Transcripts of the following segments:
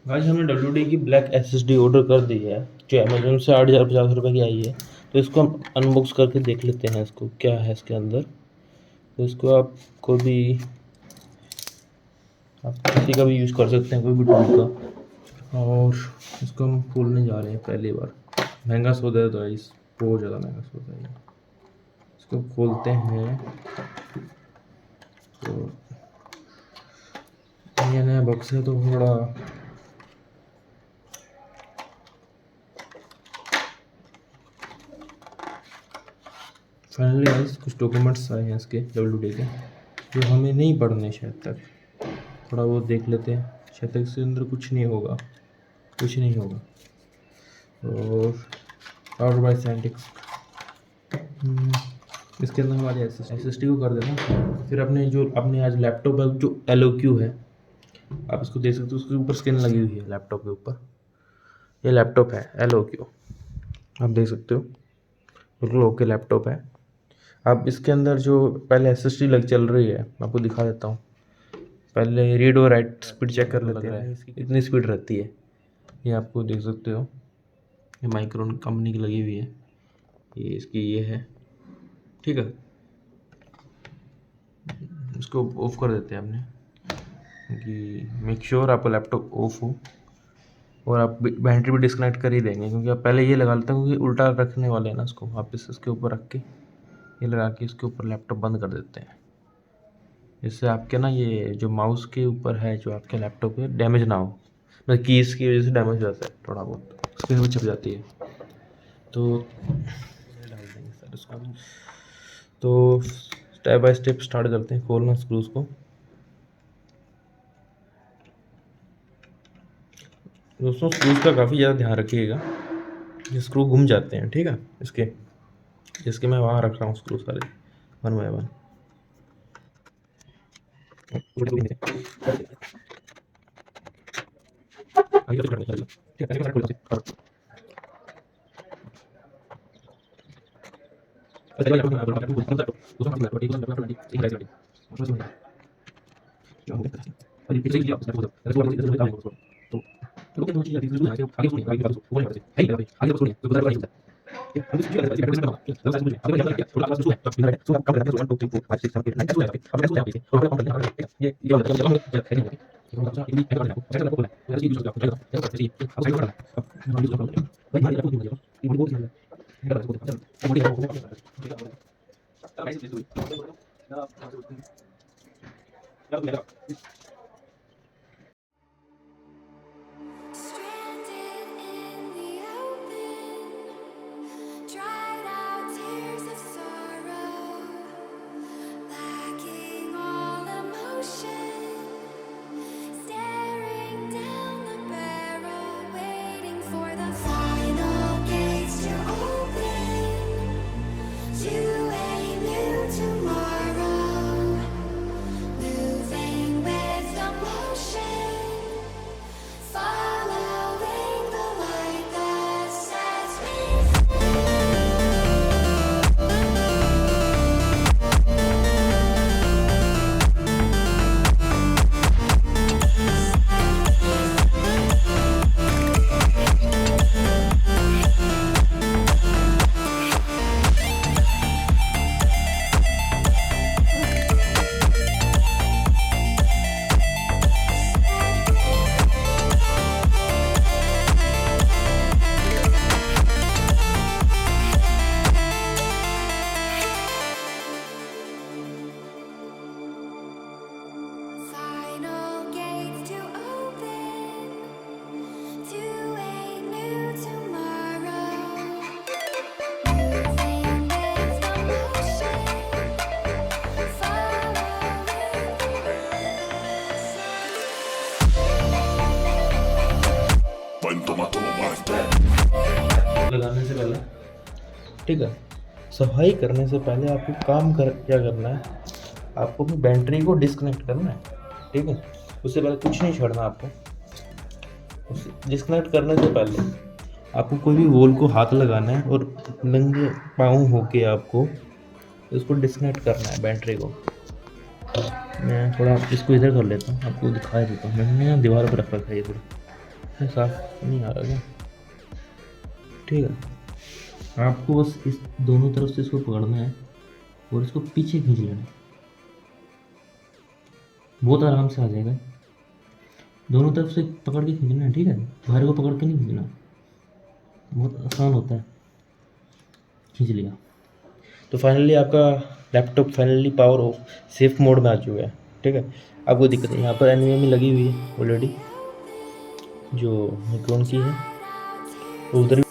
Guys हमने WD की black SSD order कर दी है, जो अमेजोन से 8,050 की आई है। तो इसको हम अनबॉक्स करके देख लेते हैं इसको क्या है इसके अंदर। तो इसको आप किसी का भी यूज़ कर सकते हैं, कोई भी टूल का। और इसको हम खोलने जा रहे हैं पहली बार। महंगा सौदा है तो गाइस, बहुत ज़्यादा महंगा सौदा है। इसको खोलते हैं तो ये नया बॉक्स है तो थोड़ा फाइनली गाइस कुछ डॉक्यूमेंट्स आए हैं इसके WD के, जो हमें नहीं पढ़ने शायद तक। थोड़ा वो देख लेते हैं, शायद तक इसके अंदर कुछ नहीं होगा। और पावर बाय सैंटिक्स इसके अंदर हमारे SSD को कर देना। फिर अपने आज लैपटॉप है जो LOQ है, आप इसको देख सकते हो, उसके ऊपर स्क्रीन लगी हुई है लैपटॉप के ऊपर। ये लैपटॉप है LOQ, आप देख सकते हो, बिल्कुल ओके लैपटॉप है। अब इसके अंदर जो पहले SSD चल रही है, मैं आपको दिखा देता हूँ। पहले रीड और राइट स्पीड चेक कर लेते हैं, इतनी स्पीड रहती है। ये आपको देख सकते हो, ये माइक्रोन कंपनी की लगी हुई है, ये इसकी ये है, ठीक है। इसको ऑफ कर देते हैं हमने, क्योंकि मेक श्योर आपका लैपटॉप ऑफ हो। और आप बैटरी भी डिस्कनेक्ट कर ही देंगे, क्योंकि आप पहले ये लगा लेते हैं, क्योंकि उल्टा रखने वाले हैं ना इसको, वापस इसके ऊपर रख के ये लगा के इसके ऊपर लैपटॉप बंद कर देते हैं। इससे आपके ना ये जो माउस के ऊपर है जो आपके लैपटॉप पे डैमेज ना हो, मतलब कीज़ की वजह से डैमेज हो जाता है थोड़ा बहुत, स्क्रीन में छिप जाती है। तो डाल देंगे सर इसको। तो स्टेप बाय स्टेप स्टार्ट करते हैं खोलना स्क्रूज को। दोस्तों स्क्रूज का काफ़ी ज़्यादा ध्यान रखिएगा, ये स्क्रू घूम जाते हैं, ठीक है। जिसके मैं वहाँ रख रहा हूँ स्क्रू सारे वन बाय वन। लगाने से पहले, ठीक है, सफाई करने से पहले आपको क्या करना है, आपको अपनी बैटरी को डिस्कनेक्ट करना है, ठीक है। उससे पहले कुछ नहीं छेड़ना आपको। डिस्कनेक्ट करने से पहले आपको कोई भी वॉल को हाथ लगाना है और नंगे पाँव होके आपको इसको डिस्कनेक्ट करना है बैटरी को। मैं थोड़ा इसको इधर कर लेता हूँ, आपको दिखा देता हूँ। मैंने यहाँ दीवार पर रख रखा है ये थोड़ा, साफ नहीं आ रहा क्या? ठीक है, आपको बस इस दोनों तरफ से इसको पकड़ना है और इसको पीछे खींच लेना है, बहुत आराम से आ जाएगा। दोनों तरफ से पकड़ के खींचना है, ठीक है, बाहर को पकड़ के नहीं खींचना, बहुत आसान होता है। खींच लिया तो फाइनली आपका laptop finally power of safe mode में आ चुका है। ठीक है, अब कोई दिक्कत नहीं। यहाँ पर NVMe लगी हुई है ऑलरेडी, जो निकॉन की है, तो उधर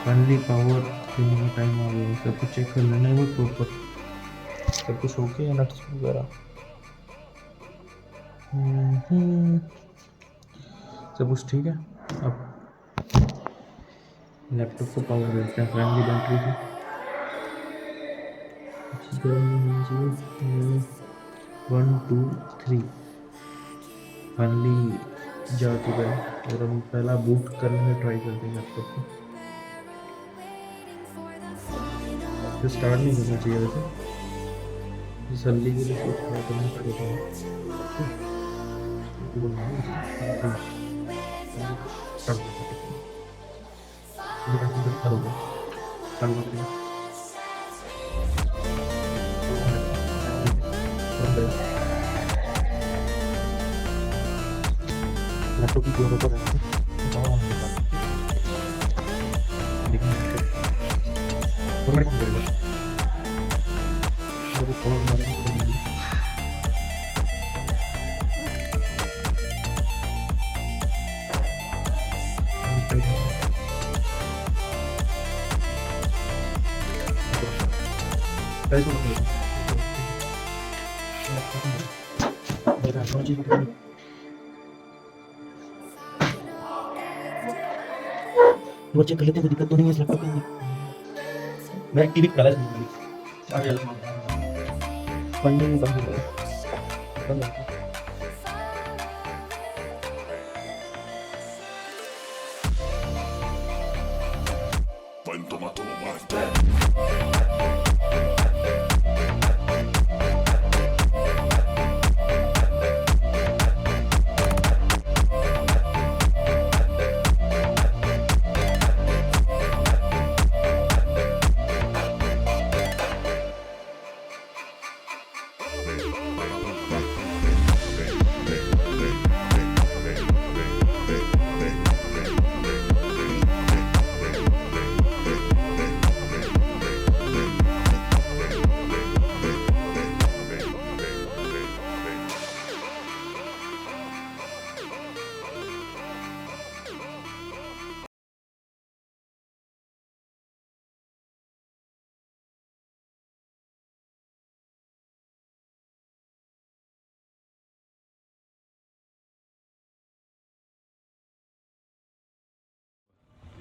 फाइनली पावर देने का टाइम आ गया। सब कुछ चेक कर लेना है वो प्रॉपर, सब कुछ हो गया, नट्स वगैरह सब कुछ ठीक है। अब लैपटॉप को पावर देते हैं। फैन की बैटरी थी चाहिए 1 2 3 फाइनली जा चुका है। और हम पहला बूट करने में ट्राई करते हैं लैपटॉप को। तो स्टार्ट नहीं करना चाहिए वैसे, जल्दी के लिए कुछ ट्राई करना पड़ेगा। लैपटॉप की दोनों पर वो चेक कर लेते हैं, कोई दिक्कत तो नहीं है इस लैपटॉप के अंदर। मैं टीवी करा फंडिंग बंद हो गया।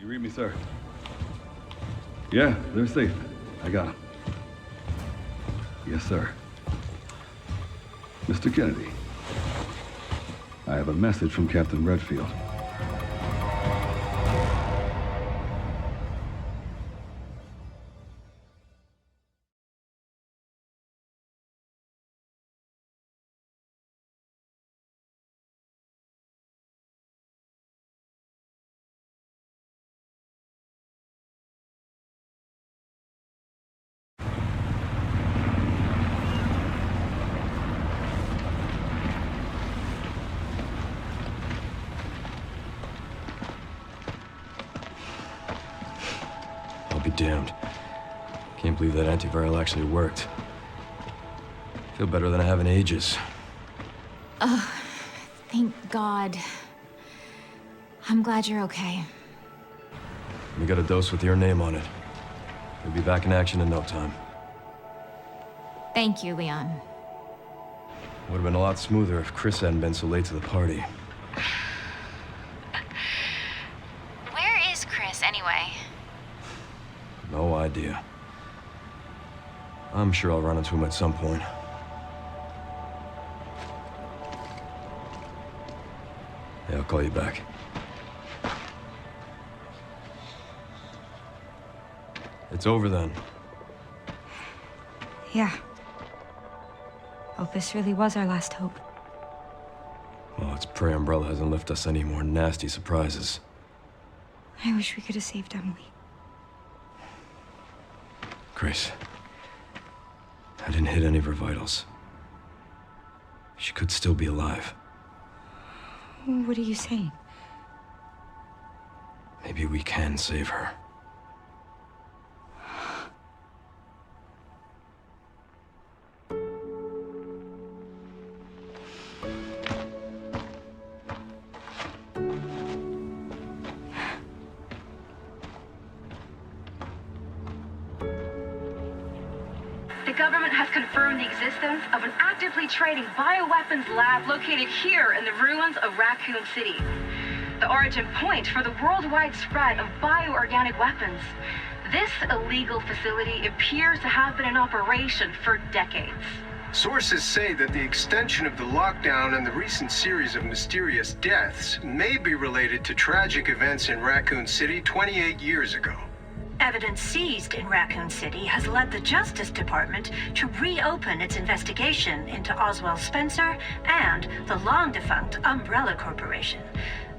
You read me, sir? Yeah, they're safe. I got them. Yes, sir. Mr. Kennedy, I have a message from Captain Redfield. Be damned. Can't believe that antiviral actually worked. Feel better than I have in ages. Oh, thank God. I'm glad you're okay. We got a dose with your name on it. We'll be back in action in no time. Thank you, Leon. Would have been a lot smoother if Chris hadn't been so late to the party. Where is Chris, anyway? No idea. I'm sure I'll run into him at some point. Yeah, I'll call you back. It's over then. Yeah. Oh, this really was our last hope. Well, let's pray Umbrella hasn't left us any more nasty surprises. I wish we could have saved Emily. Grace, I didn't hit any of her vitals. She could still be alive. What are you saying? Maybe we can save her. The government has confirmed the existence of an actively trading bioweapons lab located here in the ruins of Raccoon City. The origin point for the worldwide spread of bioorganic weapons. This illegal facility appears to have been in operation for decades. Sources say that the extension of the lockdown and the recent series of mysterious deaths may be related to tragic events in Raccoon City 28 years ago. Evidence seized in Raccoon City has led the Justice Department to reopen its investigation into Oswald Spencer and the long-defunct Umbrella Corporation.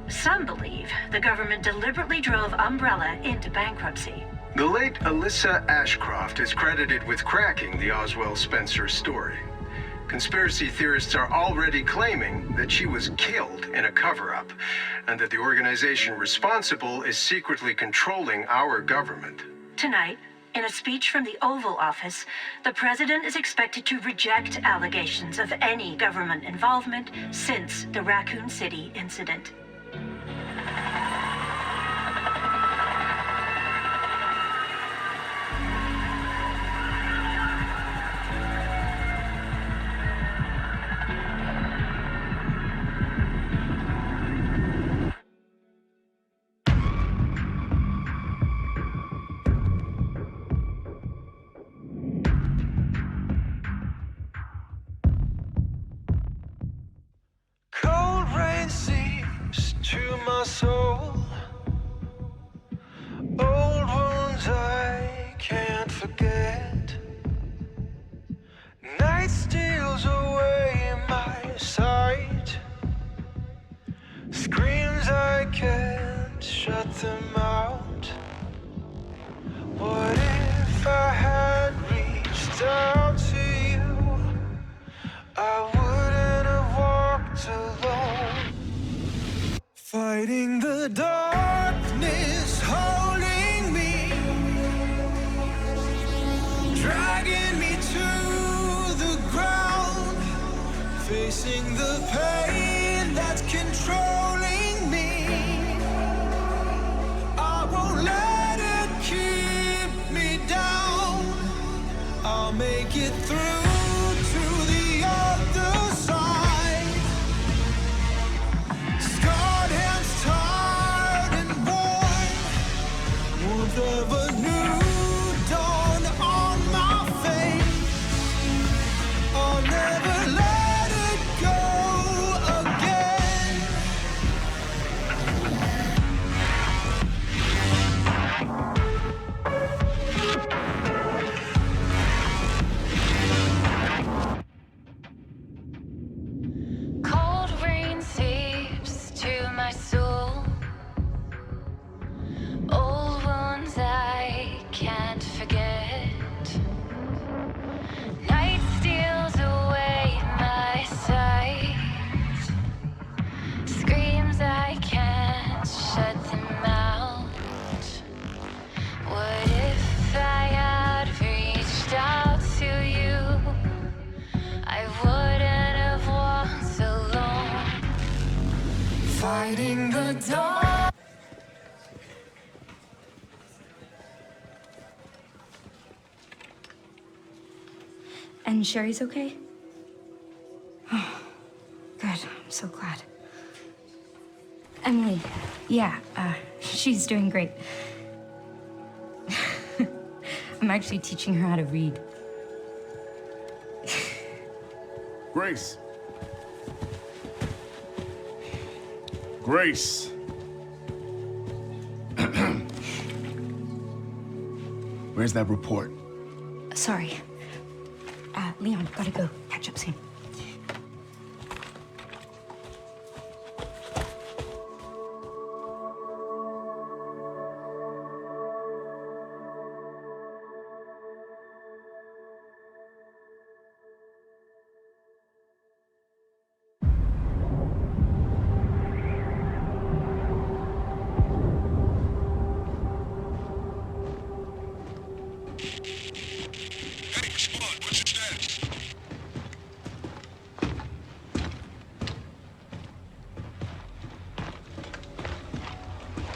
Some believe the government deliberately drove Umbrella into bankruptcy. The late Alyssa Ashcroft is credited with cracking the Oswald Spencer story. Conspiracy theorists are already claiming that she was killed in a cover-up, and that the organization responsible is secretly controlling our government. Tonight, in a speech from the Oval Office, the president is expected to reject allegations of any government involvement since the Raccoon City incident. Cold rain seeps to my soul. Old wounds I can't forget. Night steals away my sight. Screams I can't shut them out. What if I had reached out to you? I wouldn't have walked alone. Fighting the darkness, holding me, dragging me to the ground, facing the pain that's controlling me. I won't let it keep me down. I'll make it through to the other side. Scarred hands, tired and worn, fighting the dark. And Sherry's okay? Oh, good. I'm so glad. Emily, yeah, she's doing great. I'm actually teaching her how to read. Grace. Grace. Where's that report? Sorry. Leon, gotta go. Catch up soon.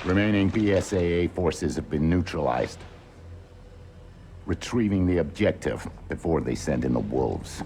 Remaining BSAA forces have been neutralized. Retrieving the objective before they send in the wolves.